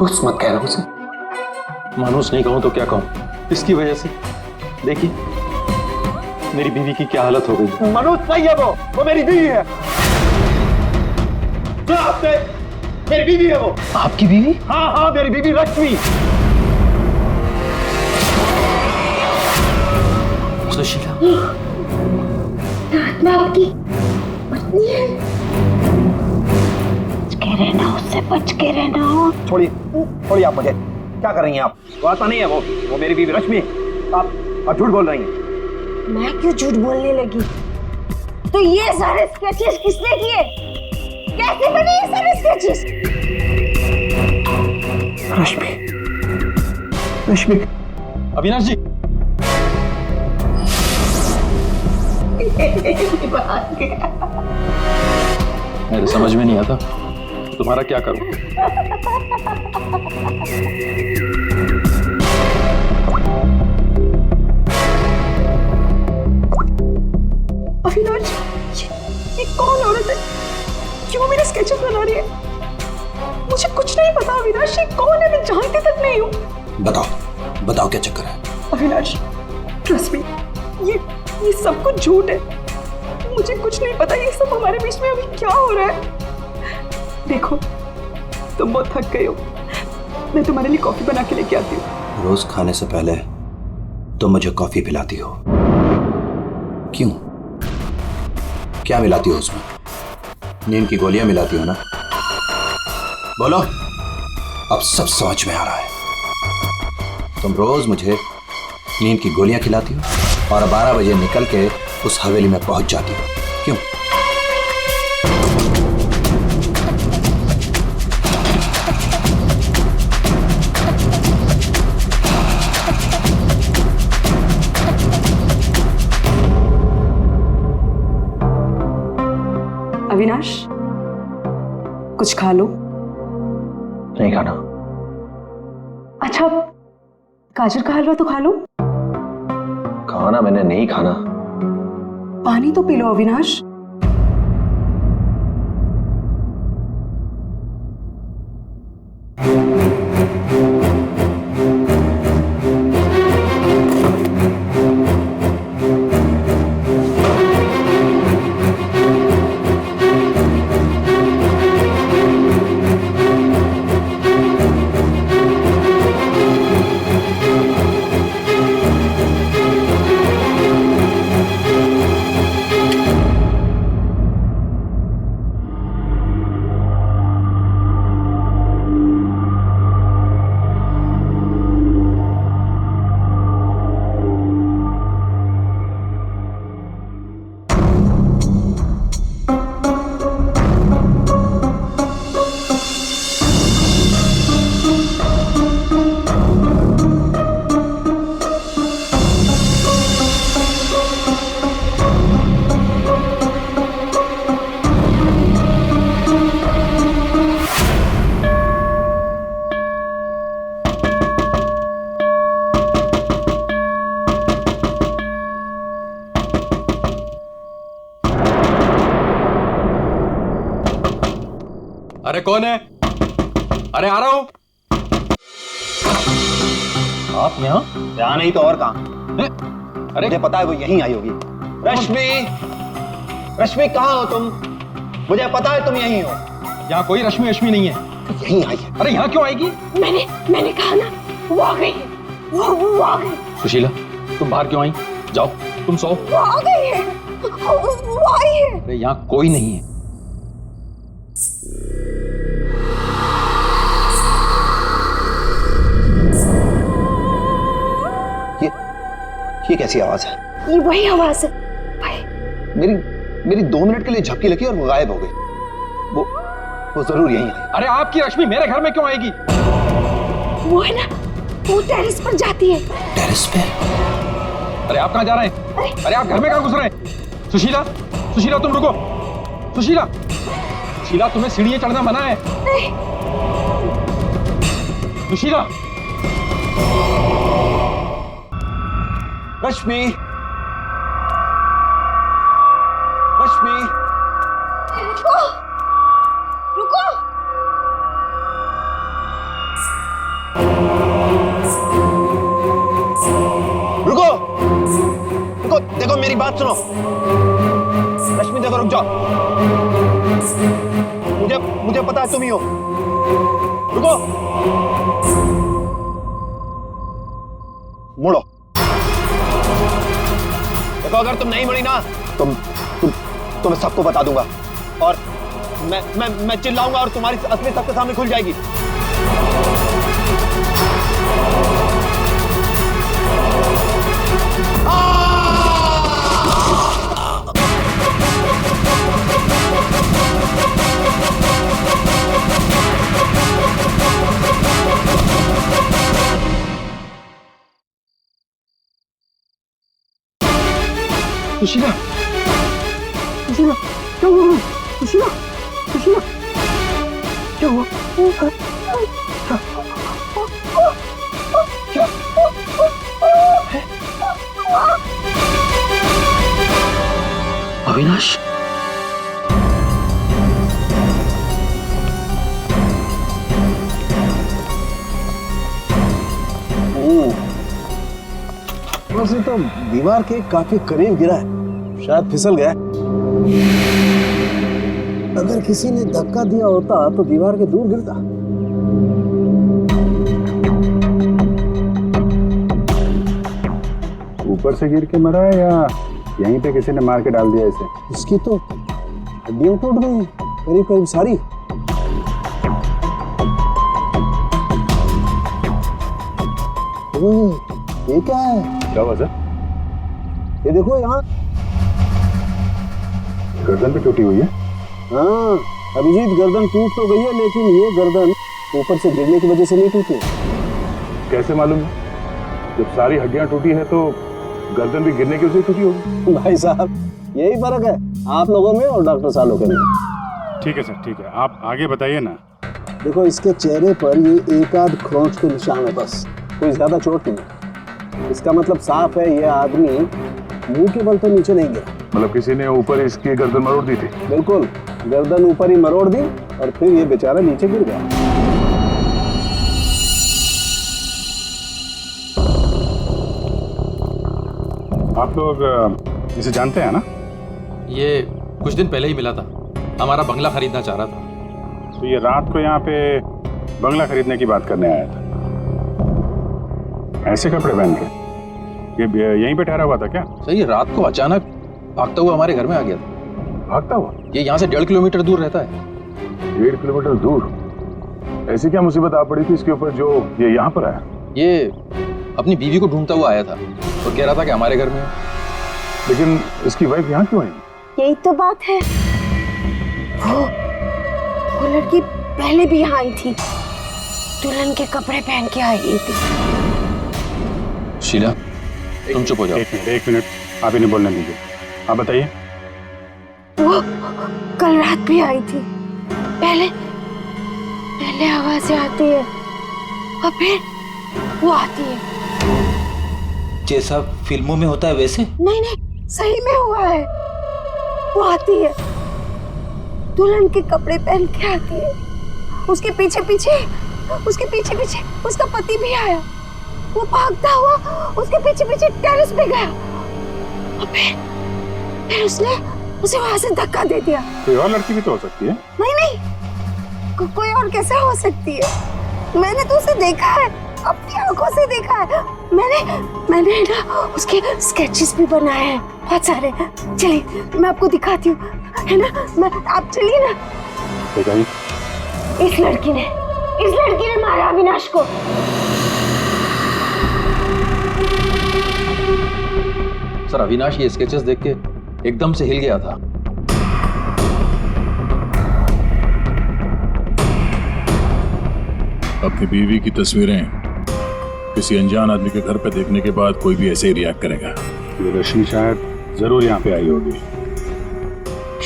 कुछ मत कहना उसे। मानुस नहीं कहूं तो क्या कहूं, इसकी वजह से देखिए मेरी बीवी की क्या हालत हो गई। मानुस नहीं है वो मेरी बीवी है। तो आपने मेरी बीवी है वो। आपकी बीवी? हाँ मेरी बीवी रश्मि। सुशीला मैं आपकी पत्नी है। बच के रहना, उससे बच के रहना। छोड़िए आप मुझे। क्या कर रही हैं आप? वो ऐसा नहीं है, वो मेरी बीवी रश्मि। आप झूठ बोल रही हैं। मैं क्यों झूठ बोलने लगी? तो ये सारे स्केचेस किसने किए? कैसे बने ये सारे स्केचेस? रश्मि। अविनाश जी। मेरे समझ में नहीं आता तुम्हारा क्या करूं। अविनाश, ये कौन औरत है? क्यों मेरे स्केचेस बना रही है? मुझे कुछ नहीं पता अविनाश, ये कौन है? मैं जानती तक नहीं हूँ। बताओ क्या चक्कर है? अविनाश, ट्रस्ट मी, ये सब कुछ झूठ है। मुझे कुछ नहीं पता ये सब हमारे बीच में अभी क्या हो रहा है। देखो, तुम बहुत थक गए हो, मैं तुम्हारे लिए कॉफी बना के लेके आती हूँ। रोज खाने से पहले तुम मुझे कॉफी पिलाती हो, क्यों? क्या मिलाती हो उसमें? नींद की गोलियां मिलाती हो ना? बोलो, अब सब समझ में आ रहा है। तुम रोज मुझे नींद की गोलियां खिलाती हो और 12 बजे निकल के उस हवेली में पहुंच जाती हो, क्यों? अविनाश, कुछ खा लो। नहीं खाना। अच्छा, गाजर का हलवा तो खा लो। खाना मैंने नहीं खाना। पानी तो पी लो अविनाश। अरे कौन है? अरे आ रहा हूं। आप यहाँ नहीं तो और कहां? अरे मुझे पता है वो यहीं आई होगी। रश्मि कहां हो तुम? मुझे पता है तुम यहीं हो। यहाँ कोई रश्मि नहीं है। यहीं आई है। अरे यहाँ क्यों आएगी? मैंने कहा ना, वो आ गई है। वो आ गई। सुशीला, तुम बाहर क्यों आई? जाओ तुम सो। वो आ गई है। वो आई है। अरे यहाँ कोई नहीं है। ये कैसी आवाज है? ये वही आवाज है। मेरी 2 मिनट के लिए झपकी लगी और वो गायब हो गई। वो जरूर यहीं आई। अरे आपकी रश्मि मेरे घर में क्यों आएगी? वो है ना, वो टेरेस पर जाती है। टेरेस पे? अरे आप कहाँ जा रहे हैं? अरे आप घर में कहाँ घुस रहे हैं? सुशीला तुम रुको। सुशीला तुम्हें सीढ़ियां चढ़ना मना है। सुशीला। रश्मि। रुको। रुको रुको, देखो मेरी बात सुनो। रश्मि देखो, रुक जाओ। मुझे पता है तुम ही हो। रुको, मुड़ो। देखो अगर तुम नहीं मुड़ी ना तो मैं सबको बता दूंगा और मैं चिल्लाऊंगा और तुम्हारी असली सबके सामने खुल जाएगी। सुशीला, सुशीला, क्या हुआ? सुशीला, सुशीला, क्या हुआ? अविनाश, वैसे तो दीवार के काफी करीब गिरा है, शायद फिसल गया। अगर किसी ने धक्का दिया होता तो दीवार के दूर गिरता। ऊपर से गिर के मरा है या यहीं पे किसी ने मार के डाल दिया इसे? इसकी तो हड्डियां टूट गई करीब करीब सारी। ये क्या है? क्या हुआ सर? ये देखो यहाँ गर्दन पे टूटी हुई है। हाँ अभिजीत, गर्दन टूट तो गई है लेकिन ये गर्दन ऊपर से गिरने की वजह से नहीं टूटी। कैसे मालूम है? जब सारी हड्डियां टूटी है तो गर्दन भी गिरने की वजह से टूटी होगी। भाई साहब यही फर्क है आप लोगों में और डॉक्टर सालोके में। ठीक है सर, ठीक है, आप आगे बताइए ना। देखो इसके चेहरे पर ये एक आध खरोंच के निशान है, बस कोई ज्यादा चोट नहीं। इसका मतलब साफ है ये आदमी मुंह के बल तो नीचे नहीं गिरा। मतलब किसी ने ऊपर इसकी गर्दन मरोड़ दी थी? बिल्कुल, गर्दन ऊपर ही मरोड़ दी और फिर ये बेचारा नीचे गिर गया। आप लोग इसे जानते हैं ना? ये कुछ दिन पहले ही मिला था, हमारा बंगला खरीदना चाह रहा था। तो ये रात को यहाँ पे बंगला खरीदने की बात करने आया था। ऐसे कपड़े पहन के ये यहीं पे ठहरा हुआ था क्या? सर ये रात को अचानक भागता हुआ हमारे घर में आ गया था। भागता हुआ? ये यहाँ से 1.5 किलोमीटर दूर रहता है। 1.5 किलोमीटर दूर? ऐसी क्या मुसीबत आ पड़ी थी इसके ऊपर जो ये यहाँ पर आया? ये अपनी बीवी को ढूंढता हुआ आया था और कह रहा था कि हमारे घर में। लेकिन इसकी वाइफ यहाँ क्यों आई? यही तो बात है, वो लड़की पहले भी यहाँ आई थी, दुल्हन के कपड़े पहन के आई थी। शीला तुम चुप हो जाओ। एक मिनट आप इन्हें बोलने दीजिए। आप बताइए। वो कल रात भी आई थी, पहले आवाजें आती है और फिर वो आती है। जैसा फिल्मों में होता है वैसे? नहीं, सही में हुआ है। वो आती है, दुल्हन के कपड़े पहन के आती है, उसके पीछे पीछे उसका पति भी आया। वो भागता हुआ उसके पीछे पीछे टेरेस पे गया और फिर उसने उसे वहां से धक्का दे दिया। कोई और लड़की भी तो हो सकती है। नहीं, कोई और कैसे हो सकती है? मैंने तो उसे देखा है, अपनी आंखों से देखा है। मैंने ना उसके स्केचेस भी बनाए हैं बहुत सारे। चलिए मैं आपको दिखाती हूँ, है ना? आप चलिए ना। बताइए। इस लड़की ने मारा अविनाश को। सर अविनाश ये स्केचेस देख के एकदम से हिल गया था। अपनी बीवी की तस्वीरें किसी अनजान आदमी के घर पे देखने के बाद कोई भी ऐसे ही रिएक्ट करेगा। ये रश्मि शायद जरूर यहाँ पे आई होगी।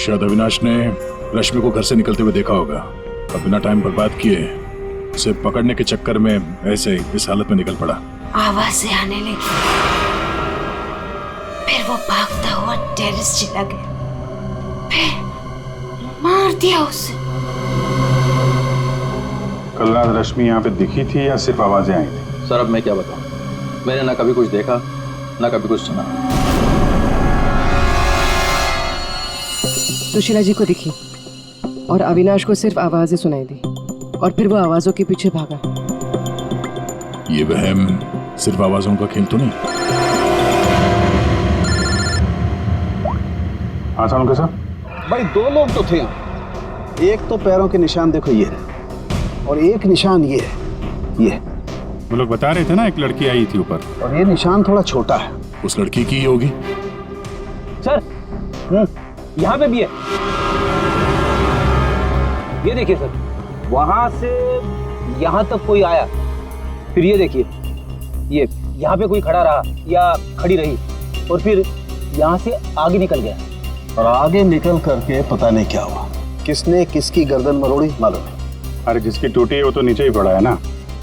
शायद अविनाश ने रश्मि को घर से निकलते हुए देखा होगा और बिना टाइम बर्बाद किए उसे पकड़ने के चक्कर में ऐसे इस हालत में निकल पड़ा। आवाजें आने लगी, फिर वो भागता हुआ टेरेस चला गया, फिर मार दिया उसे। कल रात रश्मि यहाँ पे दिखी थी या सिर्फ आवाजें आई थी? सर अब मैं क्या बताऊं, मैंने ना कभी कुछ देखा ना कभी कुछ सुना। सुशीला जी को दिखी और अविनाश को सिर्फ आवाजें सुनाई दी और फिर वो आवाजों के पीछे भागा। ये वहम सिर्फ आवाजों का खेल तो नहीं? हाँ साउंड कैसा? भाई 2 लोग तो थे यहाँ। एक तो पैरों के निशान देखो ये है, और एक निशान ये है, ये। वो लोग बता रहे थे ना एक लड़की आई थी ऊपर, और ये निशान थोड़ा छोटा है। उस लड़की की ही होगी। सर यहाँ पे भी है, ये देखिए सर, वहां से यहाँ तक कोई आया, फिर ये देखिए, ये यहाँ पे कोई खड़ा रहा या खड़ी रही, और फिर यहाँ से आगे निकल गया। और आगे निकल करके पता नहीं क्या हुआ, किसने किसकी गर्दन मरोड़ी मालूम नहीं। अरे जिसकी टूटी है वो तो नीचे ही पड़ा है ना।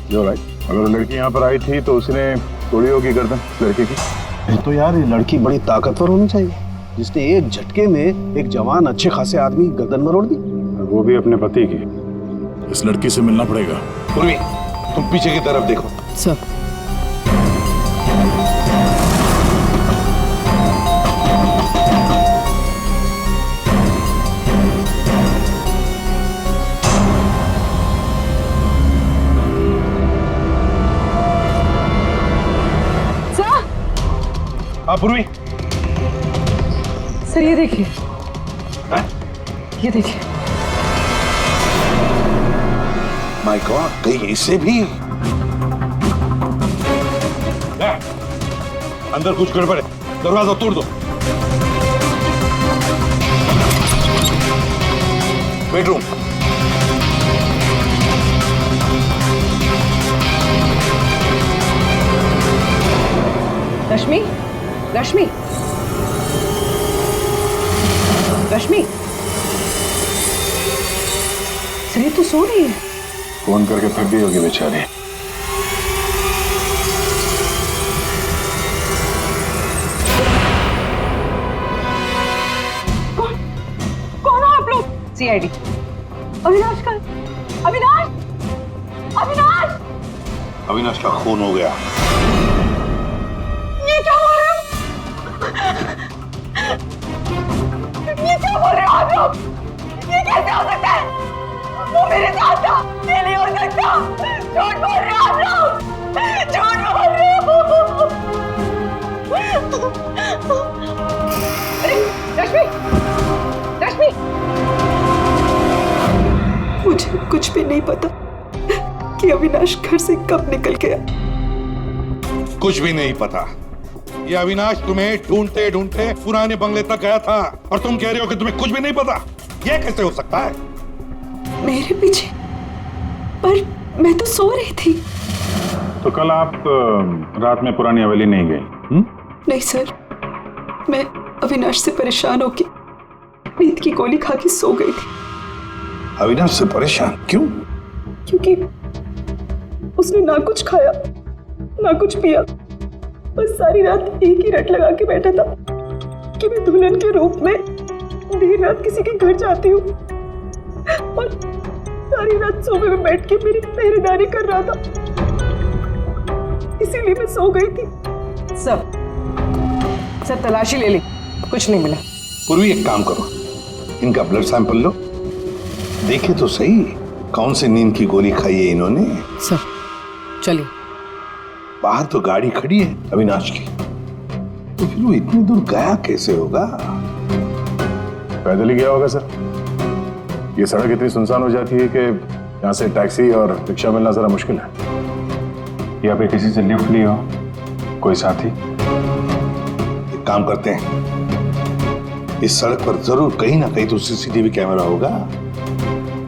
जो राइट, अगर वो लड़की यहाँ पर आई थी तो उसने तोड़ी होगी गर्दन लड़के की। तो यार ये लड़की बड़ी ताकतवर होनी चाहिए, जिसने एक झटके में एक जवान अच्छे खासे आदमी गर्दन मरोड़ दी। वो भी अपने पति की। इस लड़की से मिलना पड़ेगा। पूर्वी, तुम पीछे की तरफ देखो। सर हाँ पूर्वी, सर ये देखिए, ये देखिए। माय गॉड, कहीं इससे भी अंदर कुछ गड़बड़ है, दरवाजा तोड़ दो। बेडरूम। रश्मि, रश्मि, रश्मि, सर ये तो सो रही है। फोन करके थक गई होगी बेचारी। कौन हो आप लोग? CID। अविनाश का, अविनाश, अविनाश, अविनाश का खून हो गया। ये क्या बोल रहे हो? ये क्या बोल रहे हो आप लोग? ये कैसे हो सकता है? वो मेरे साथ था, ये नहीं हो सकता। झूठ बोल रहे हो आप लोग, झूठ बोल रहे हो। अरे रश्मि, रश्मि, मुझे कुछ भी नहीं पता कि अविनाश घर से कब निकल गया। कुछ भी नहीं पता। ये अविनाश तुम्हें ढूंढते ढूंढते पुराने बंगले तक गया था और तुम कह रहे हो कि तुम्हें कुछ भी नहीं पता। ये कैसे हो सकता है? मेरे पीछे? पर मैं तो सो रही थी। तो कल आप रात में पुरानी हवेली नहीं गई? नहीं सर, मैं अविनाश से परेशान होके नींद की गोली खा के सो गई थी। अविनाश से परेशान क्यों? क्योंकि उसने ना कुछ खाया ना कुछ पिया, बस सारी रात एक ही रट लगा के बैठा था कि मैं दुल्हन के रूप में देर रात किसी के घर जाती हूँ, और सारी रात सोफे में बैठ के मेरी पहरेदारी कर रहा था। इसीलिए मैं सो गई थी। सर तलाशी ले ली, कुछ नहीं मिला। पूर्वी एक काम करो, इनका ब्लड सैंपल लो, देखे तो सही कौन सी नींद की गोली खाई है इन्होंने। सर चलिए। बाहर तो गाड़ी खड़ी है अविनाश की, तो फिर वो इतनी दूर गया कैसे होगा? पैदल ही गया होगा सर। ये सड़क इतनी सुनसान हो जाती है कि यहाँ से टैक्सी और रिक्शा मिलना जरा मुश्किल है। या फिर किसी से लिफ्ट ली हो, कोई साथी। एक काम करते हैं, इस सड़क पर जरूर कहीं ना कहीं तो सीसीटीवी कैमरा होगा,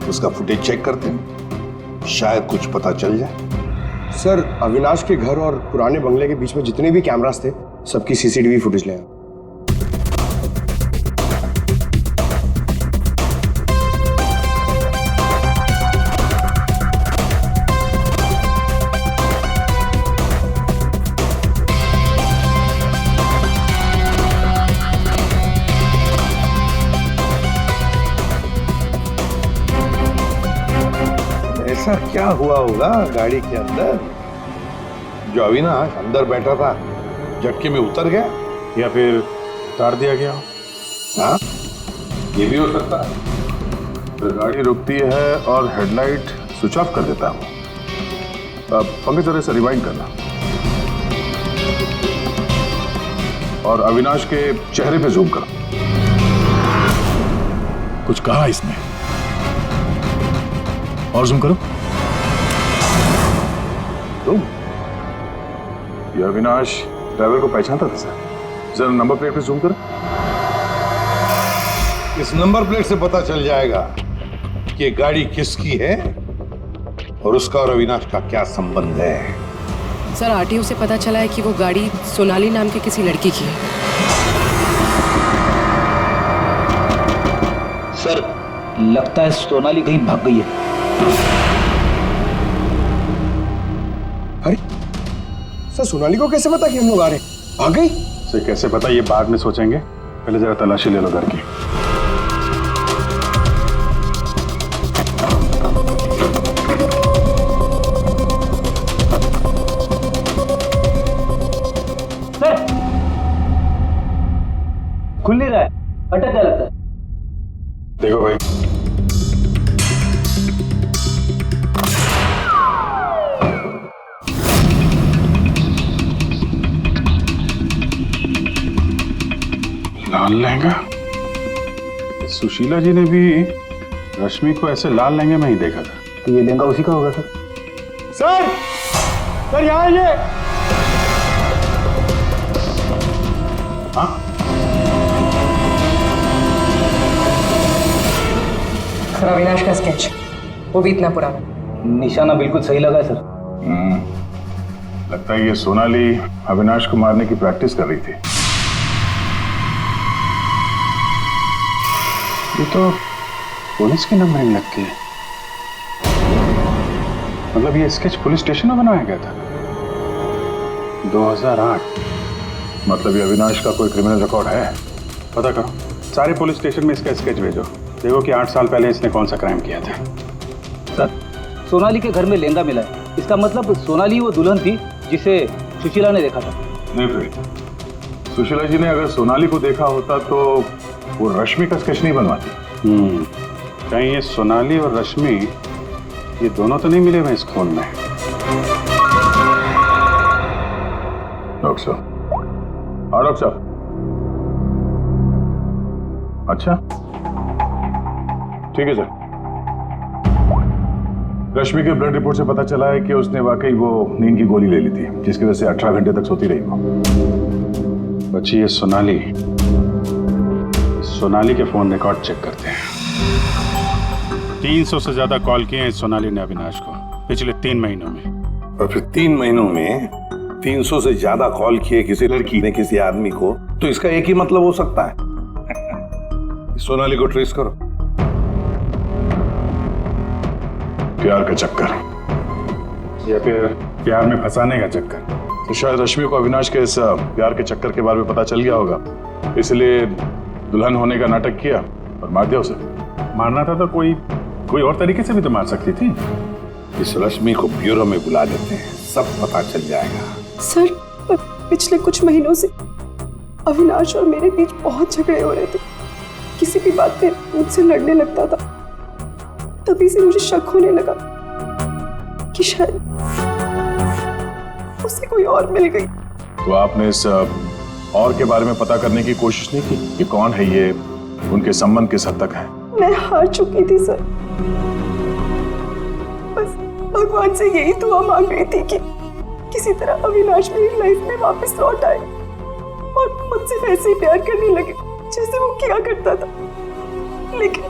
उसका फुटेज चेक करते हैं, शायद कुछ पता चल जाए। सर अविनाश के घर और पुराने बंगले के बीच में जितने भी कैमरास थे सबकी सीसीटीवी फुटेज ले आए। ऐसा क्या क्या हुआ होगा गाड़ी के अंदर? जो अविनाश अंदर बैठा था झटके में उतर गया, या फिर उतार दिया गया हो। हाँ ये भी हो सकता है। तो गाड़ी रुकती है और हेडलाइट स्विच ऑफ कर देता हूँ। अब पंकज जरा से रिवाइंड करना और अविनाश के चेहरे पे जूम करो। कुछ कहा इसने? और जूम करो। तुम ये अविनाश ड्राइवर को पहचानता था सर। जरा नंबर प्लेट पे जूम करो। इस नंबर प्लेट से पता चल जाएगा कि गाड़ी किसकी है और उसका और अविनाश का क्या संबंध है। सर आरटीओ से पता चला है कि वो गाड़ी सोनाली नाम की किसी लड़की की है। सर लगता है सोनाली कहीं भाग गई है। अरे सर सोनाली को कैसे पता कि हम लोग आ रहे हैं? आ गई? से कैसे पता, ये बाद में सोचेंगे। पहले जरा तलाशी ले लो घर की। सर खुल नहीं रहा है, अटक गया लगता है। देखो भाई, लाल लहंगा। सुशीला जी ने भी रश्मि को ऐसे लाल लहंगे में ही देखा था। तो ये लहंगा उसी का होगा सर। सर सर यहाँ ये। हाँ सर अविनाश का स्केच, वो भी इतना पुराना। निशाना बिल्कुल सही लगा है सर। लगता है ये सोनाली अविनाश को मारने की प्रैक्टिस कर रही थी। ये तो पुलिस की नंबरिंग लगती है। मतलब ये स्केच पुलिस स्टेशन में बनाया गया था 2008। मतलब ये अविनाश का कोई क्रिमिनल रिकॉर्ड है? पता करो, सारे पुलिस स्टेशन में इसका स्केच भेजो। देखो कि 8 साल पहले इसने कौन सा क्राइम किया था। सर सोनाली के घर में लहंगा मिला है, इसका मतलब सोनाली वो दुल्हन थी जिसे सुशीला ने देखा था। नहीं फिर सुशीला जी ने अगर सोनाली को देखा होता तो वो रश्मि का स्केच नहीं बनवाती। कहीं ये सोनाली और रश्मि ये दोनों तो नहीं मिले हुए इस खून में? डॉक्टर साहब। हाँ डॉक्टर साहब। अच्छा ठीक है सर। रश्मि के ब्लड रिपोर्ट से पता चला है कि उसने वाकई वो नींद की गोली ले ली थी, जिसकी वजह से 18 घंटे तक सोती रही वो। बच्ची ये सोनाली के फोन रिकॉर्ड चेक करते हैं। 300 से ज्यादा कॉल किए हैं सोनाली ने अविनाश को पिछले 3 महीनों में। और फिर 3 महीनों में 300 से ज्यादा कॉल किए किसी लड़की ने किसी आदमी को, तो इसका एक ही मतलब हो सकता है। सोनाली को ट्रेस करो। प्यार का चक्कर या फिर प्यार में फंसाने का चक्कर। तो शायद रश्मि को अविनाश के इस प्यार के चक्कर के बारे में पता चल गया होगा, इसलिए दुल्हन होने का नाटक किया और मार दिया उसे। मारना था तो कोई और तरीके से भी तो मार सकती थी। इस रश्मि को ब्यूरो में बुला लेते हैं, सब पता चल जाएगा। सर पिछले कुछ महीनों से अविनाश और मेरे बीच बहुत झगड़े हो रहे थे। किसी भी बात पे मुझसे लड़ने लगता था। तभी से मुझे शक होने लगा कि शायद उसे कोई और मिल गई। तो आपने इस और के बारे में पता करने की कोशिश नहीं की कि कौन है ये, उनके संबंध किस हद तक है? मैं हार चुकी थी सर। बस भगवान से यही दुआ मांग रही थी कि किसी तरह अविनाश मेरी लाइफ में वापस लौट आए और मुझसे वैसे ही प्यार करने लगे जैसे वो किया करता था। लेकिन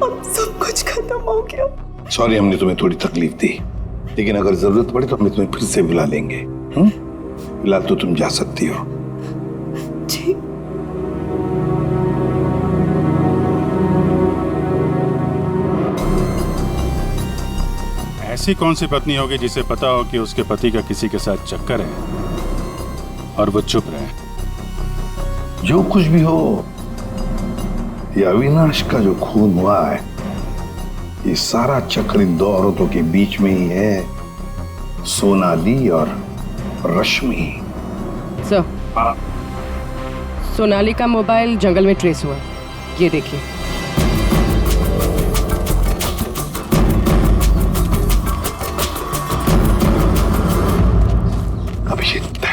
अब सब कुछ खत्म हो गया। सॉरी हमने तुम्हें थोड़ी तकलीफ दी, लेकिन अगर जरूरत पड़े तो हम तुम्हें फिर से बुला लेंगे। फिलहाल तो तुम जा सकती हो। जी। ऐसी कौन सी पत्नी होगी जिसे पता हो कि उसके पति का किसी के साथ चक्कर है और वो चुप रहे? जो कुछ भी हो, ये अविनाश का जो खून हुआ है ये सारा चक्कर इन दो औरतों के बीच में ही है, सोनाली और रश्मि। सर, सोनाली का मोबाइल जंगल में ट्रेस हुआ, ये देखिए। अभिजीत,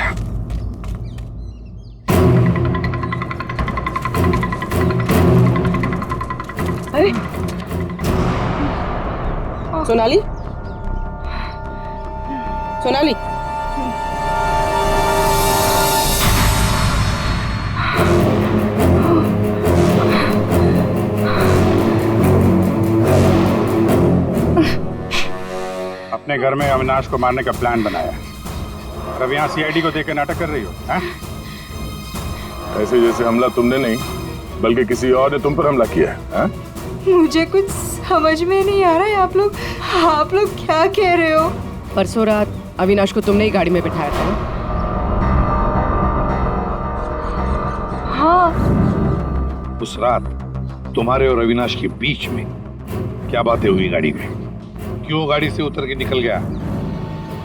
अरे सोनाली, सोनाली, अपने घर में अविनाश को मारने का प्लान बनाया और अब यहाँ सीआईडी को देकर नाटक कर रही हो, हैं? ऐसे जैसे हमला तुमने नहीं बल्कि किसी और ने तुम पर हमला किया है। मुझे कुछ समझ में नहीं आ रहा है। आप लोग क्या कह रहे हो? परसों रात अविनाश को तुमने ही गाड़ी में बिठाया था ना? हाँ। उस रात तुम्हारे और अविनाश के बीच में क्या बातें हुई गाड़ी में? क्यों गाड़ी से उतर के निकल गया?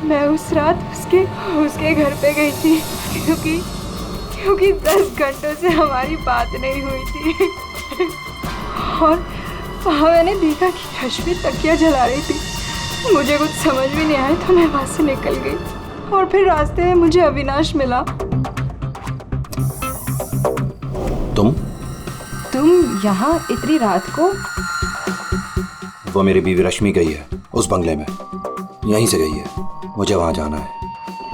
मैं उस रात उसके घर पे गई थी क्योंकि 10 घंटों से हमारी बात नहीं हुई थी और वहाँ मैंने देखा कि रश्मि तकिया जला रही थी। मुझे कुछ समझ भी नहीं आया तो मैं वहाँ से निकल गई और फिर रास्ते में मुझे अविनाश मिला। तुम यहाँ इतनी रात को? वो मेरी बीवी रश्मि गई है उस बंगले में, यहीं से गई है, मुझे वहां जाना है।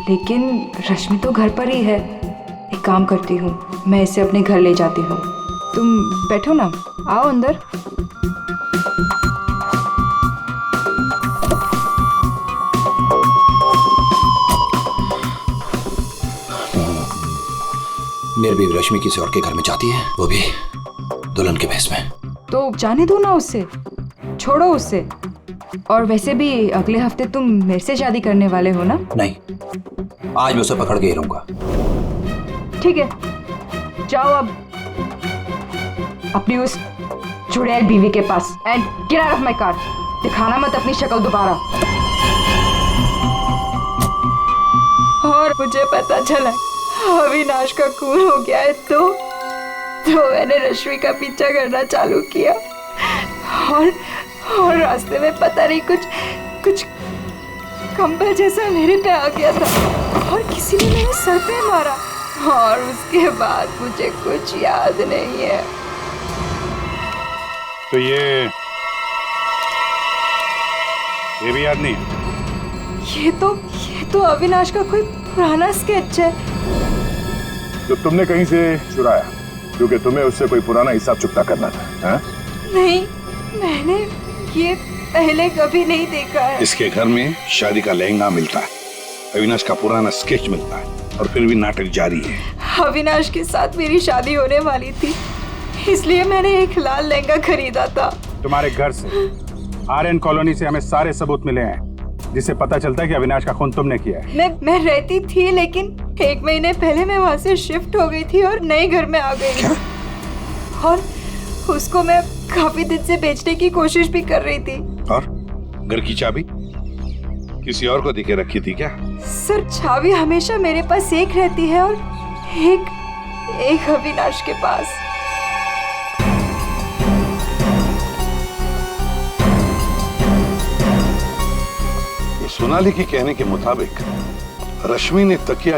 लेकिन रश्मि तो घर पर ही है। एक काम करती हूँ, मैं इसे अपने घर ले जाती हूँ। तुम बैठो ना, आओ अंदर। मेरी बीवी रश्मि किसी और के घर में जाती है, वो भी दुल्हन के भेष में। तो जाने दो ना उससे, छोड़ो उससे। और वैसे भी अगले हफ्ते तुम मेरे से शादी करने वाले हो ना? नहीं, आज मैं उसे पकड़ के ही रहूंगा। ठीक है, जाओ अब अपनी उस चुड़ैल बीवी के पास and get out of my car. दिखाना मत अपनी शक्ल दोबारा। और मुझे पता चला अविनाश का खून हो गया है तो मैंने रश्मि का पीछा करना चालू किया और रास्ते में पता नहीं कुछ कंबल जैसा मेरे पे आ गया था और किसी ने मेरे सर पे मारा और उसके बाद मुझे कुछ याद नहीं है। तो ये भी याद नहीं है? ये तो अविनाश का कोई पुराना स्केच है जो तुमने कहीं से चुराया, क्योंकि तुम्हें उससे कोई पुराना हिसाब चुकता करना था, हैं? नहीं, मैंने ये पहले कभी नहीं देखा है। इसके घर में शादी का लहंगा मिलता है, अविनाश का पुराना स्केच मिलता है और फिर भी नाटक जारी है। अविनाश के साथ मेरी शादी होने वाली थी, इसलिए मैंने एक लाल लहंगा खरीदा था। तुम्हारे घर से, आर्यन कॉलोनी से हमें सारे सबूत मिले हैं जिससे पता चलता है कि अविनाश का खून तुमने किया है। मैं रहती थी, लेकिन 1 महीने पहले मैं वहाँ से शिफ्ट हो गई थी और नए घर में आ गई। और उसको मैं काफी दिन से बेचने की कोशिश भी कर रही थी। और घर की चाबी किसी और को देके रखी थी क्या? सर, चाबी हमेशा मेरे पास एक रहती है और एक अविनाश के पास। सोनाली के कहने के मुताबिक रश्मि ने तकिया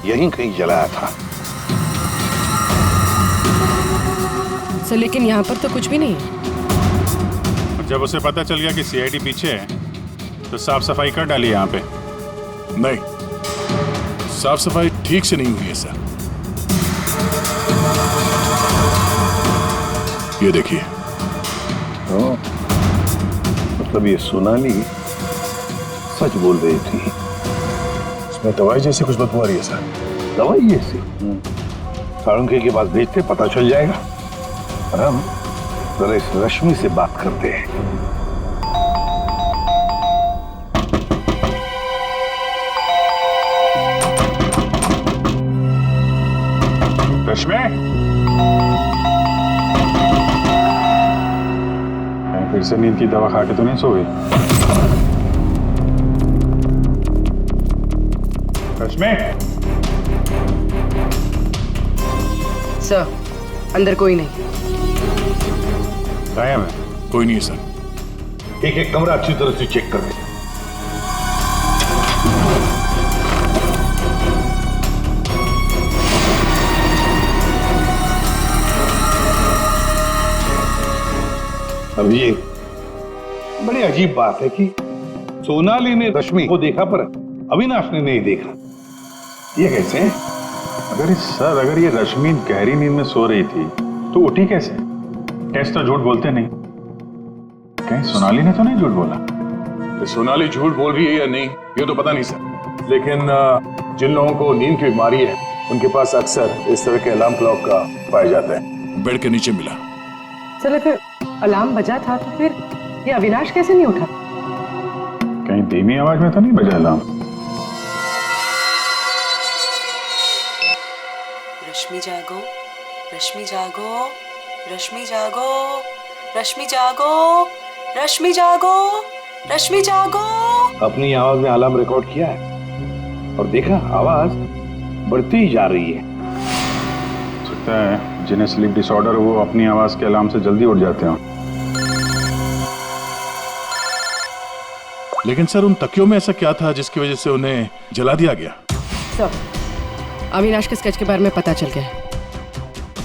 यहीं कहीं जलाया था। सर, लेकिन यहाँ पर तो कुछ भी नहीं है। जब उसे पता चल गया कि सीआईडी पीछे है तो साफ सफाई कर डाली यहाँ पे। नहीं, साफ सफाई ठीक से नहीं हुई है सर। ये देखिए। मतलब ये सोनाली सच बोल रही थी। इसमें दवाई जैसी कुछ बदबू आ रही है सर। दवाई जैसी? साळुंखे के पास भेजते, पता चल जाएगा। और हम जरा इस रश्मि से बात करते हैं। रश्मि, फिर से नींद की दवा खा के तो नहीं सो गई? रश्मि, सर, अंदर कोई नहीं। गायब है? कोई नहीं सर। एक एक कमरा अच्छी तरह से चेक कर ले। अब ये बड़ी अजीब बात है कि सोनाली ने रश्मि को देखा पर अविनाश ने नहीं देखा। ये कैसे? अगर ये रश्मि गहरी नींद में सो रही थी तो उठी कैसे? टेस्ट तो झूठ बोलते नहीं। कहीं सोनाली ने तो नहीं झूठ बोला? सोनाली झूठ बोल रही है या नहीं ये तो पता नहीं सर, लेकिन जिन लोगों को नींद की बीमारी है उनके पास अक्सर इस तरह के अलार्म क्लॉक का पाया जाता है। बेड के नीचे मिला। सर, अगर अलार्म बजा था तो फिर ये अविनाश कैसे नहीं उठा? कहीं धीमी आवाज में तो नहीं बजा अलार्म? रश्मि जागो, रश्मि जागो, रश्मि जागो, रश्मि जागो, रश्मि जागो, रश्मि जागो। अपनी आवाज में अलार्म रिकॉर्ड किया है और देखा आवाज बढ़ती ही जा रही है। सकता है जिन्हें स्लीप डिसऑर्डर हो वो अपनी आवाज के अलार्म से जल्दी उठ जाते हैं। लेकिन सर उन तकियों में ऐसा क्या था जिसकी वजह से उन्हें जला दिया गया? सर, अविनाश के स्केच के बारे में पता चल गया है।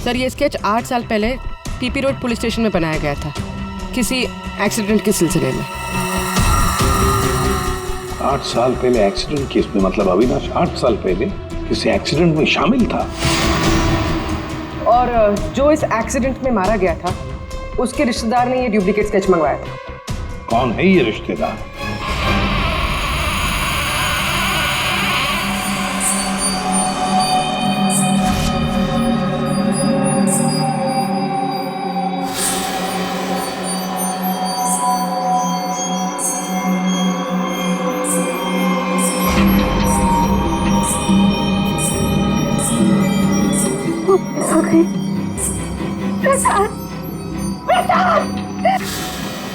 सर, ये स्केच 8 साल पहले टीपी रोड पुलिस स्टेशन में बनाया गया था किसी एक्सीडेंट के सिलसिले में। 8 साल पहले एक्सीडेंट केस में? मतलब अविनाश 8 साल पहले किसी एक्सीडेंट में शामिल था? और जो इस एक्सीडेंट में मारा गया था उसके रिश्तेदार ने ये डुप्लीकेट स्केच मंगवाया था। कौन है ये रिश्तेदार?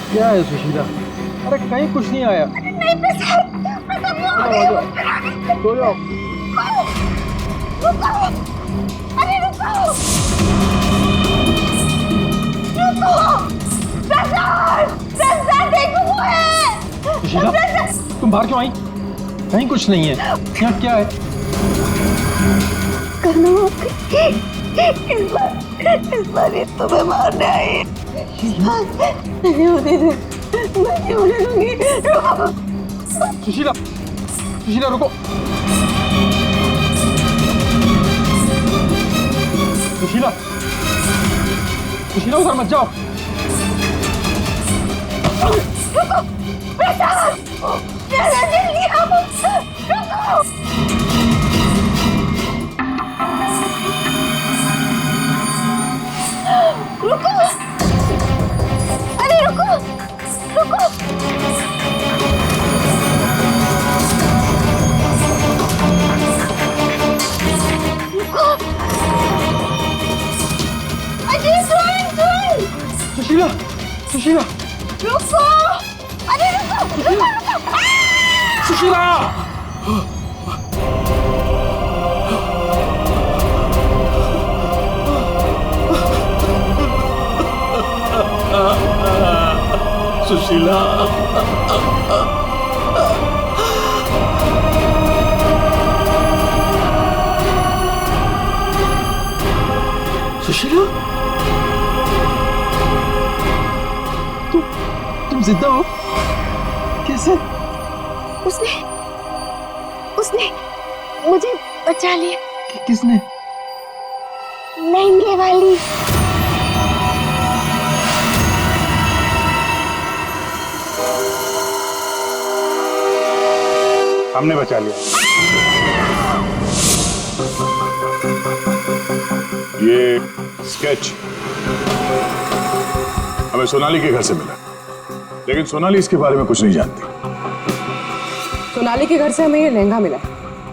क्या है सुशीला? अरे कहीं कुछ नहीं आया। सो जाओ। सुशीला, तुम बाहर क्यों आई? कहीं कुछ नहीं है। यहाँ क्या है? इस बार ये तुम्हें मारने आई। नहीं होने दे, मैं नहीं होने दूंगी। रुको। सुशीला, सुशीला रुको। सुशीला, सुशीला उधर मत जाओ। रुको, प्रसाद, मेरा दिल लिया। रुको। रुको, अरे रुको, रुको। रुको, अजय सुन। सुशीला, सुशीला, रुको, अरे रुको, रुको। सुशीला। सुशीला, सुशीला, तुम जिंदा हो? कैसे? उसने मुझे बचा लिया। किसने? महंगे वाली। हमने बचा लिया। ये स्केच हमें सोनाली के घर से मिला, लेकिन सोनाली इसके बारे में कुछ नहीं जानती। सोनाली के घर से हमें ये लहंगा मिला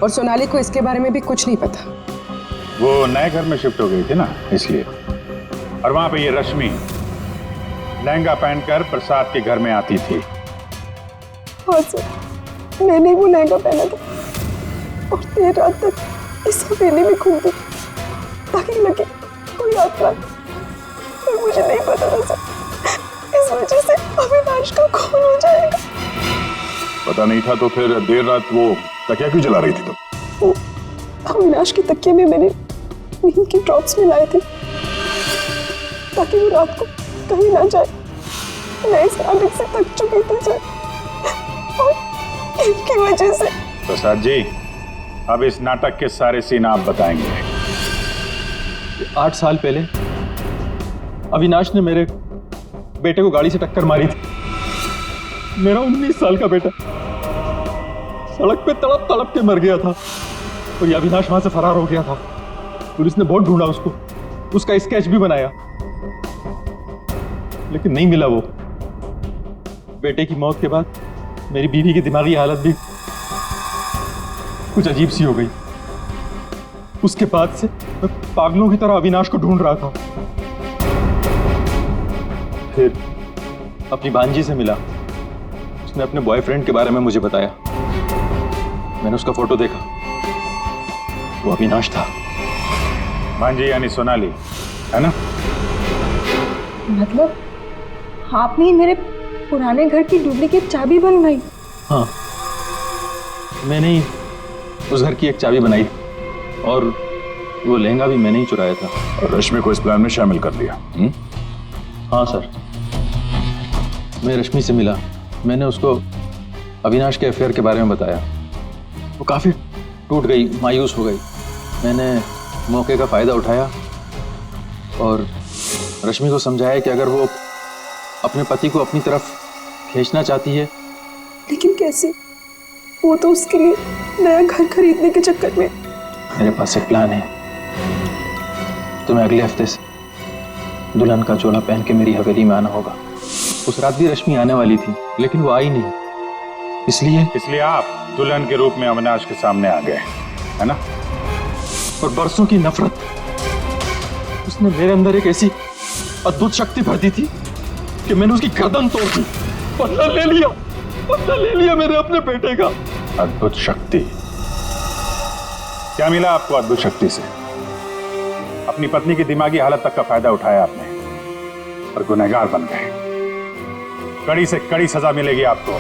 और सोनाली को इसके बारे में भी कुछ नहीं पता। वो नए घर में शिफ्ट हो गई थी ना, इसलिए। और वहां पे ये रश्मि लहंगा पहनकर प्रसाद के घर में आती थी। हाँ सर, मैंने वो लहंगा पहना था और देर रात तक इस हवेली में घूमती ताकि लगे कोई आता है, पर मुझे नहीं पता था सर, इस वजह से अविनाश का खून हो जाएगा। पता नहीं था तो फिर देर रात वो तकिया क्यों जला रही थी तुम? वो अविनाश के तकिए में मैंने नींद की ड्रॉप्स मिलाए थे ताकि वो रात को कहीं ना जाए। मैं इस नाटक से थक चुकी थी सर, और इनकी वजह से। प्रसाद जी, अब इस नाटक के सारे सीन आप बताएंगे। 8 साल पहले अविनाश ने मेरे बेटे को गाड़ी से टक्कर मारी थी। मेरा 19 साल का बेटा सड़क पे तड़प तड़प के मर गया था और ये अविनाश वहां से फरार हो गया था। पुलिस ने बहुत ढूंढा उसको, उसका स्केच भी बनाया, लेकिन नहीं मिला वो। बेटे की मौत के बाद मेरी बीवी की दिमागी हालत भी कुछ अजीब सी हो गई। उसके बाद से मैं पागलों की तरह अविनाश को ढूंढ रहा था। फिर अपनी भांजी से मिला, उसने अपने बॉयफ्रेंड के बारे में मुझे बताया। मैंने उसका फोटो देखा, वो अविनाश था। भांजी यानी सोनाली, है ना? मतलब आपने ही मेरे पुराने घर की डुप्लीकेट चाबी बनवाई? हाँ, मैंने ही उस घर की एक चाबी बनाई और वो लहंगा भी मैंने ही चुराया था। और रश्मि को इस प्लान में शामिल कर लिया? हाँ सर, मैं रश्मि से मिला, मैंने उसको अविनाश के अफेयर के बारे में बताया। वो काफ़ी टूट गई, मायूस हो गई। मैंने मौके का फ़ायदा उठाया और रश्मि को समझाया कि अगर वो अपने पति को अपनी तरफ खींचना चाहती है। लेकिन कैसे? वो तो उसके लिए नया घर खरीदने के चक्कर में। मेरे पास एक प्लान है। तुम्हें अगले हफ्ते से दुल्हन का चोला पहन के मेरी हवेली में आना होगा। उस रात भी रश्मि आने वाली थी, लेकिन वो आई नहीं। इसलिए आप दुल्हन के रूप में अविनाश के सामने आ गए, है ना? और बरसों की नफरत उसने मेरे अंदर एक ऐसी अद्भुत शक्ति भर दी थी कि मैंने उसकी गर्दन तोड़ दी। बदला ले लिया मैंने अपने बेटे का। अद्भुत शक्ति? क्या मिला आपको अद्भुत शक्ति से? अपनी पत्नी की दिमागी हालत तक का फायदा उठाया आपने और गुनहगार बन गए। कड़ी से कड़ी सजा मिलेगी आपको।